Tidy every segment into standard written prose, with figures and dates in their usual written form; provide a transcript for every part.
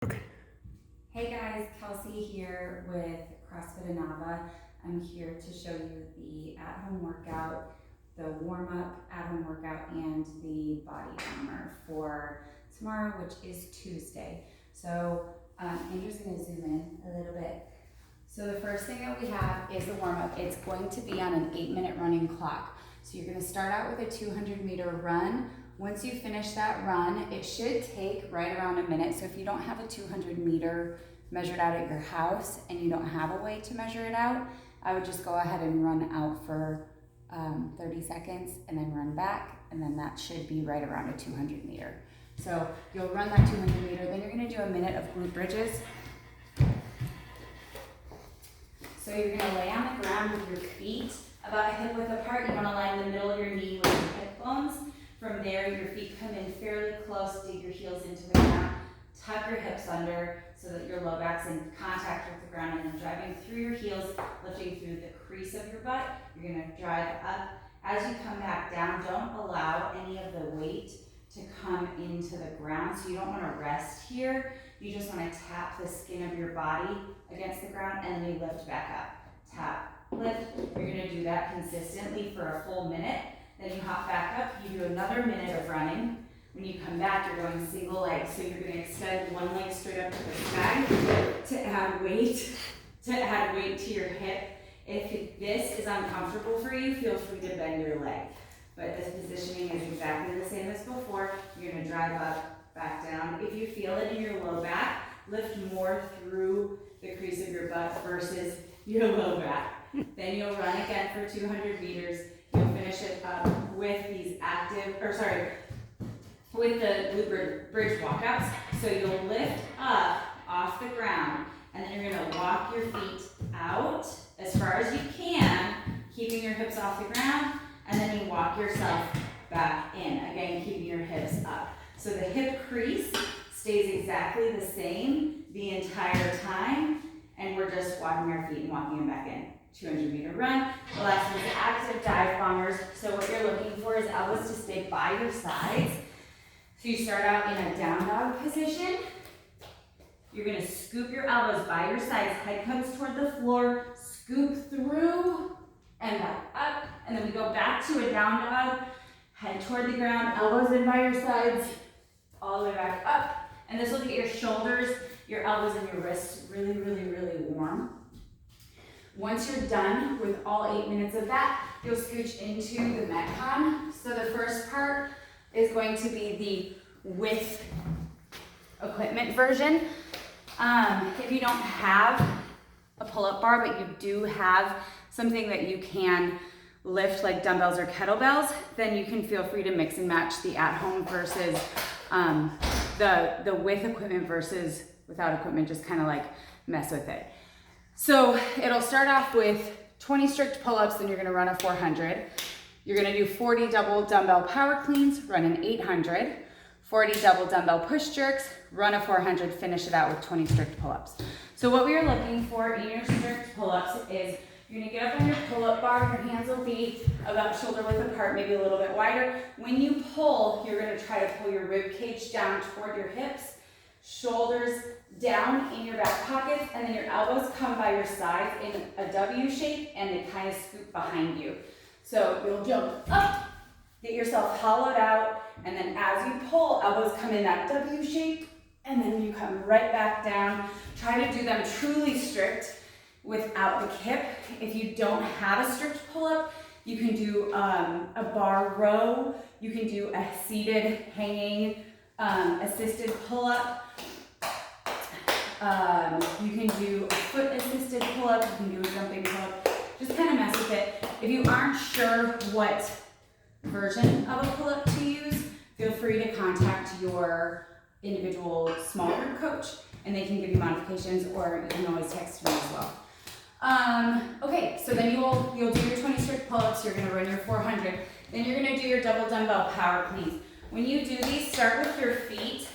Okay. Hey guys, Kelsey here with CrossFit Anava. I'm here to show you the at-home workout, the warm-up at-home workout, and the body armor for tomorrow, which is Tuesday. So Andrew's gonna zoom in a little bit. So the first thing that we have is the warm-up. It's going to be on an 8-minute running clock. So you're gonna start out with a 200-meter run. Once you finish that run, it should take right around a minute. So if you don't have a 200-meter measured out at your house and you don't have a way to measure it out, I would just go ahead and run out for 30 seconds and then run back, and then that should be right around a 200-meter. So you'll run that 200-meter, then you're gonna do a minute of glute bridges. So you're gonna lay on the ground with your feet about a hip width apart. You wanna line the middle of your knee with your hip bones. From there, your feet come in fairly close, dig your heels into the ground, tuck your hips under so that your low back's in contact with the ground, and then driving through your heels, lifting through the crease of your butt. You're gonna drive up. As you come back down, don't allow any of the weight to come into the ground. So you don't wanna rest here. You just wanna tap the skin of your body against the ground, and then you lift back up. Tap, lift. You're gonna do that consistently for a full minute. Then you hop back up, you do another minute of running. When you come back, you're going single leg. So you're gonna extend one leg straight up to the sky to add weight to your hip. If this is uncomfortable for you, feel free to bend your leg. But this positioning is exactly the same as before. You're gonna drive up, back down. If you feel it in your low back, lift more through the crease of your butt versus your low back. Then you'll run again for 200 meters. You'll finish it up with these with the glute bridge walkouts. So you'll lift up off the ground, and then you're gonna walk your feet out as far as you can, keeping your hips off the ground, and then you walk yourself back in, again, keeping your hips up. So the hip crease stays exactly the same the entire time, and we're just walking our feet and walking them back in. 200-meter run. The last one is active dive bombers. So what you're looking for is elbows to stay by your sides. So you start out in a down dog position. You're gonna scoop your elbows by your sides, head comes toward the floor, scoop through and back up, and then we go back to a down dog, head toward the ground, elbows in by your sides, all the way back up. And this will get your shoulders, your elbows, and your wrists really, really, really warm. Once you're done with all 8 minutes of that, you'll scooch into the Metcon. So the first part is going to be the with equipment version. If you don't have a pull-up bar, but you do have something that you can lift like dumbbells or kettlebells, then you can feel free to mix and match the at-home versus the with equipment versus without equipment, just kind of like mess with it. So it'll start off with 20 strict pull-ups, then you're gonna run a 400. You're gonna do 40 double dumbbell power cleans, run an 800. 40 double dumbbell push jerks, run a 400, finish it out with 20 strict pull-ups. So what we are looking for in your strict pull-ups is you're gonna get up on your pull-up bar, your hands will be about shoulder width apart, maybe a little bit wider. When you pull, you're gonna try to pull your rib cage down toward your hips, shoulders down in your back pockets, and then your elbows come by your sides in a W shape, and they kind of scoop behind you. So you'll jump up, get yourself hollowed out, and then as you pull, elbows come in that W shape, and then you come right back down. Try to do them truly strict without the kip. If you don't have a strict pull-up, you can do a bar row, you can do a seated hanging assisted pull-up. You can do a foot assisted pull-up, you can do a jumping pull-up. Just kind of mess with it. If you aren't sure what version of a pull-up to use, feel free to contact your individual small group coach and they can give you modifications, or you can always text me as well. Okay, so then you'll do your 20 strict pull-ups, you're gonna run your 400, then you're gonna do your double dumbbell power cleans. When you do these, start with your feet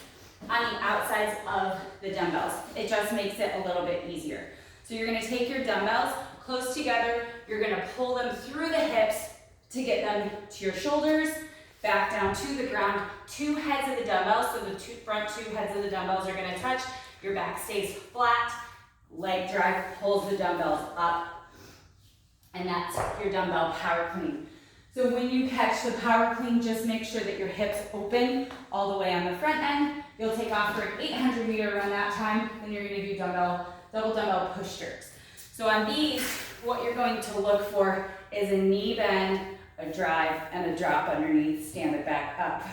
on the outsides of the dumbbells. It just makes it a little bit easier. So you're gonna take your dumbbells close together, you're gonna pull them through the hips to get them to your shoulders, back down to the ground, 2 heads of the dumbbells, so the front 2 heads of the dumbbells are gonna touch. your back stays flat, leg drive pulls the dumbbells up, and that's your dumbbell power clean. So when you catch the power clean, just make sure that your hips open all the way on the front end. You'll take off for an 800-meter run that time, then you're gonna do double dumbbell push jerks. So on these, what you're going to look for is a knee bend, a drive, and a drop underneath, stand it back up.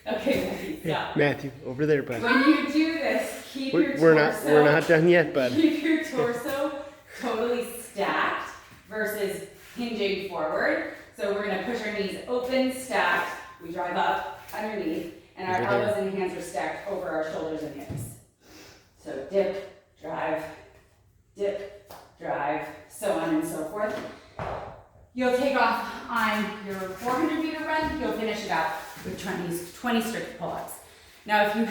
Okay, Matthew, stop. Matthew, over there, bud. When you do this, keep your torso. We're not done yet, bud. Keep your torso totally stacked versus hinging forward. So we're gonna push our knees open, stacked. We drive up underneath, and our elbows and hands are stacked over our shoulders and hips. So dip, drive, so on and so forth. You'll take off on your 400-meter run. You'll finish it out with 20 strict pull-ups. Now, if you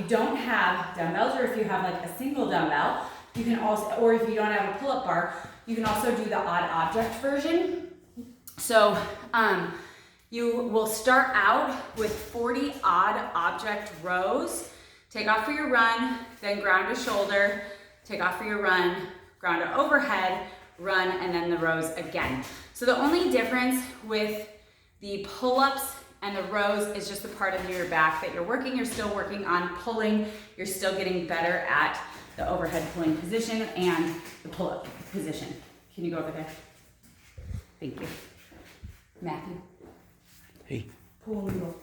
don't have dumbbells, or if you have like a single dumbbell, you can also, or if you don't have a pull-up bar, you can also do the odd object version. So you will start out with 40 odd object rows. Take off for your run, then ground to shoulder, take off for your run, ground to overhead, run, and then the rows again. So the only difference with the pull-ups and the rows is just the part of your back that you're working. You're still working on pulling. You're still getting better at the overhead pulling position and the pull-up position. Can you go over there? Thank you. Matthew. Hey. Pull and go.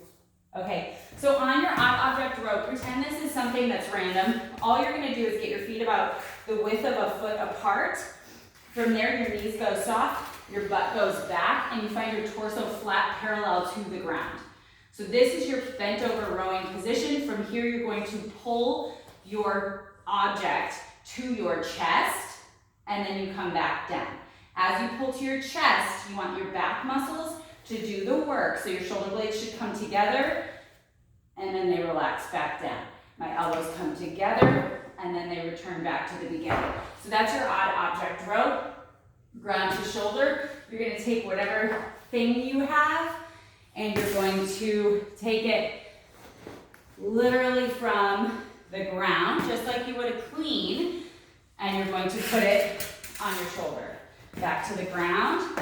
Okay, so on your odd object row, pretend this is something that's random. All you're gonna do is get your feet about the width of a foot apart. From there, your knees go soft, your butt goes back, and you find your torso flat parallel to the ground. So this is your bent over rowing position. From here, you're going to pull your object to your chest, and then you come back down. As you pull to your chest, you want your back muscles to do the work. So your shoulder blades should come together, and then they relax back down. My elbows come together, and then they return back to the beginning. So that's your odd object row. Ground to shoulder. You're gonna take whatever thing you have, and you're going to take it literally from the ground, just like you would a clean, and you're going to put it on your shoulder. Back to the ground,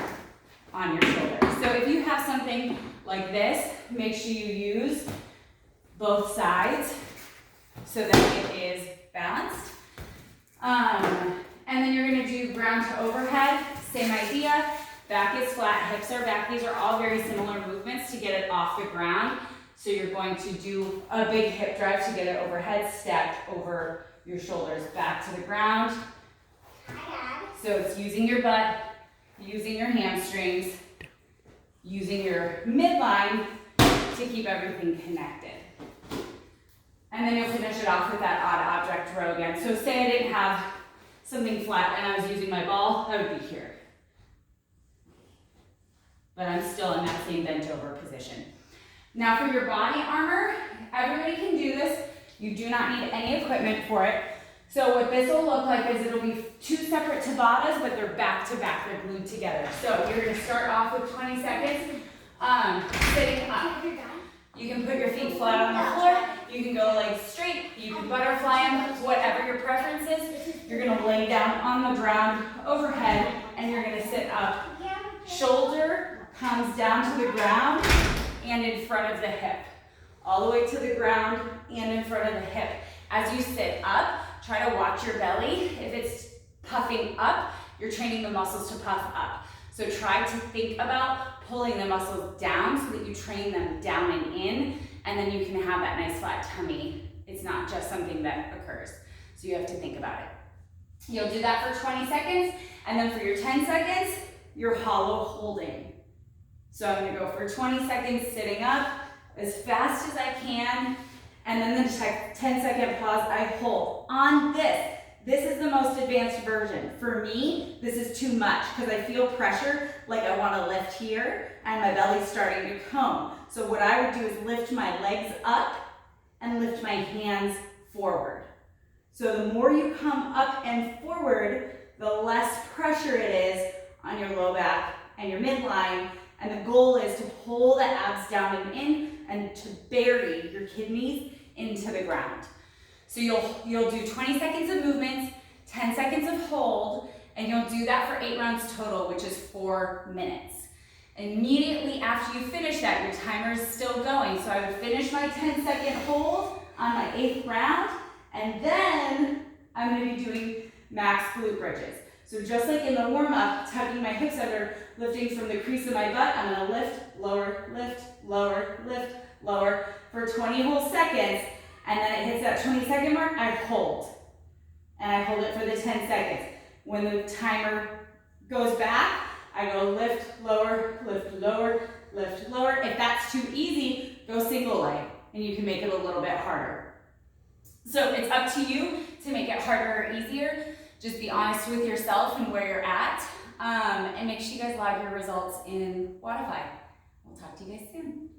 on your shoulder. So if you have something like this, make sure you use both sides so that it is balanced. And then you're gonna do ground to overhead, same idea. Back is flat, hips are back. These are all very similar movements to get it off the ground. So you're going to do a big hip drive to get it overhead, stacked over your shoulders, back to the ground. So it's using your butt, using your hamstrings, using your midline to keep everything connected. And then you'll finish it off with that odd object row again. So say I didn't have something flat and I was using my ball, I would be here. But I'm still in that same bent over position. Now for your body armor, everybody can do this. You do not need any equipment for it. So what this will look like is it'll be two separate Tabatas, but they're back to back, they're glued together. So you're gonna start off with 20 seconds, sitting up. You can put your feet flat on the floor, you can go legs straight, you can butterfly them, whatever your preference is. You're gonna lay down on the ground overhead, and you're gonna sit up. Shoulder comes down to the ground and in front of the hip. All the way to the ground and in front of the hip. As you sit up, try to watch your belly. If it's puffing up, you're training the muscles to puff up. So try to think about pulling the muscles down so that you train them down and in, and then you can have that nice flat tummy. It's not just something that occurs. So you have to think about it. You'll do that for 20 seconds, and then for your 10 seconds, you're hollow holding. So I'm gonna go for 20 seconds sitting up as fast as I can, and then the 10-second pause, I hold. On this is the most advanced version. For me, this is too much because I feel pressure, like I wanna lift here, and my belly's starting to cone. So what I would do is lift my legs up and lift my hands forward. So the more you come up and forward, the less pressure it is on your low back and your midline. And the goal is to pull the abs down and in and to bury your kidneys into the ground. So you'll do 20 seconds of movements, 10 seconds of hold, and you'll do that for 8 rounds total, which is 4 minutes. Immediately after you finish that, your timer is still going. So I would finish my 10-second hold on my 8th round, and then I'm gonna be doing max glute bridges. So just like in the warm-up, tucking my hips under, lifting from the crease of my butt, I'm gonna lift, lower, lower for 20 whole seconds, and then it hits that 20-second mark, I hold. And I hold it for the 10 seconds. When the timer goes back, I go lift, lower, lift, lower, lift, lower. If that's too easy, go single leg, and you can make it a little bit harder. So it's up to you to make it harder or easier. Just be honest with yourself and where you're at, and make sure you guys log your results in Wodify. We'll talk to you guys soon.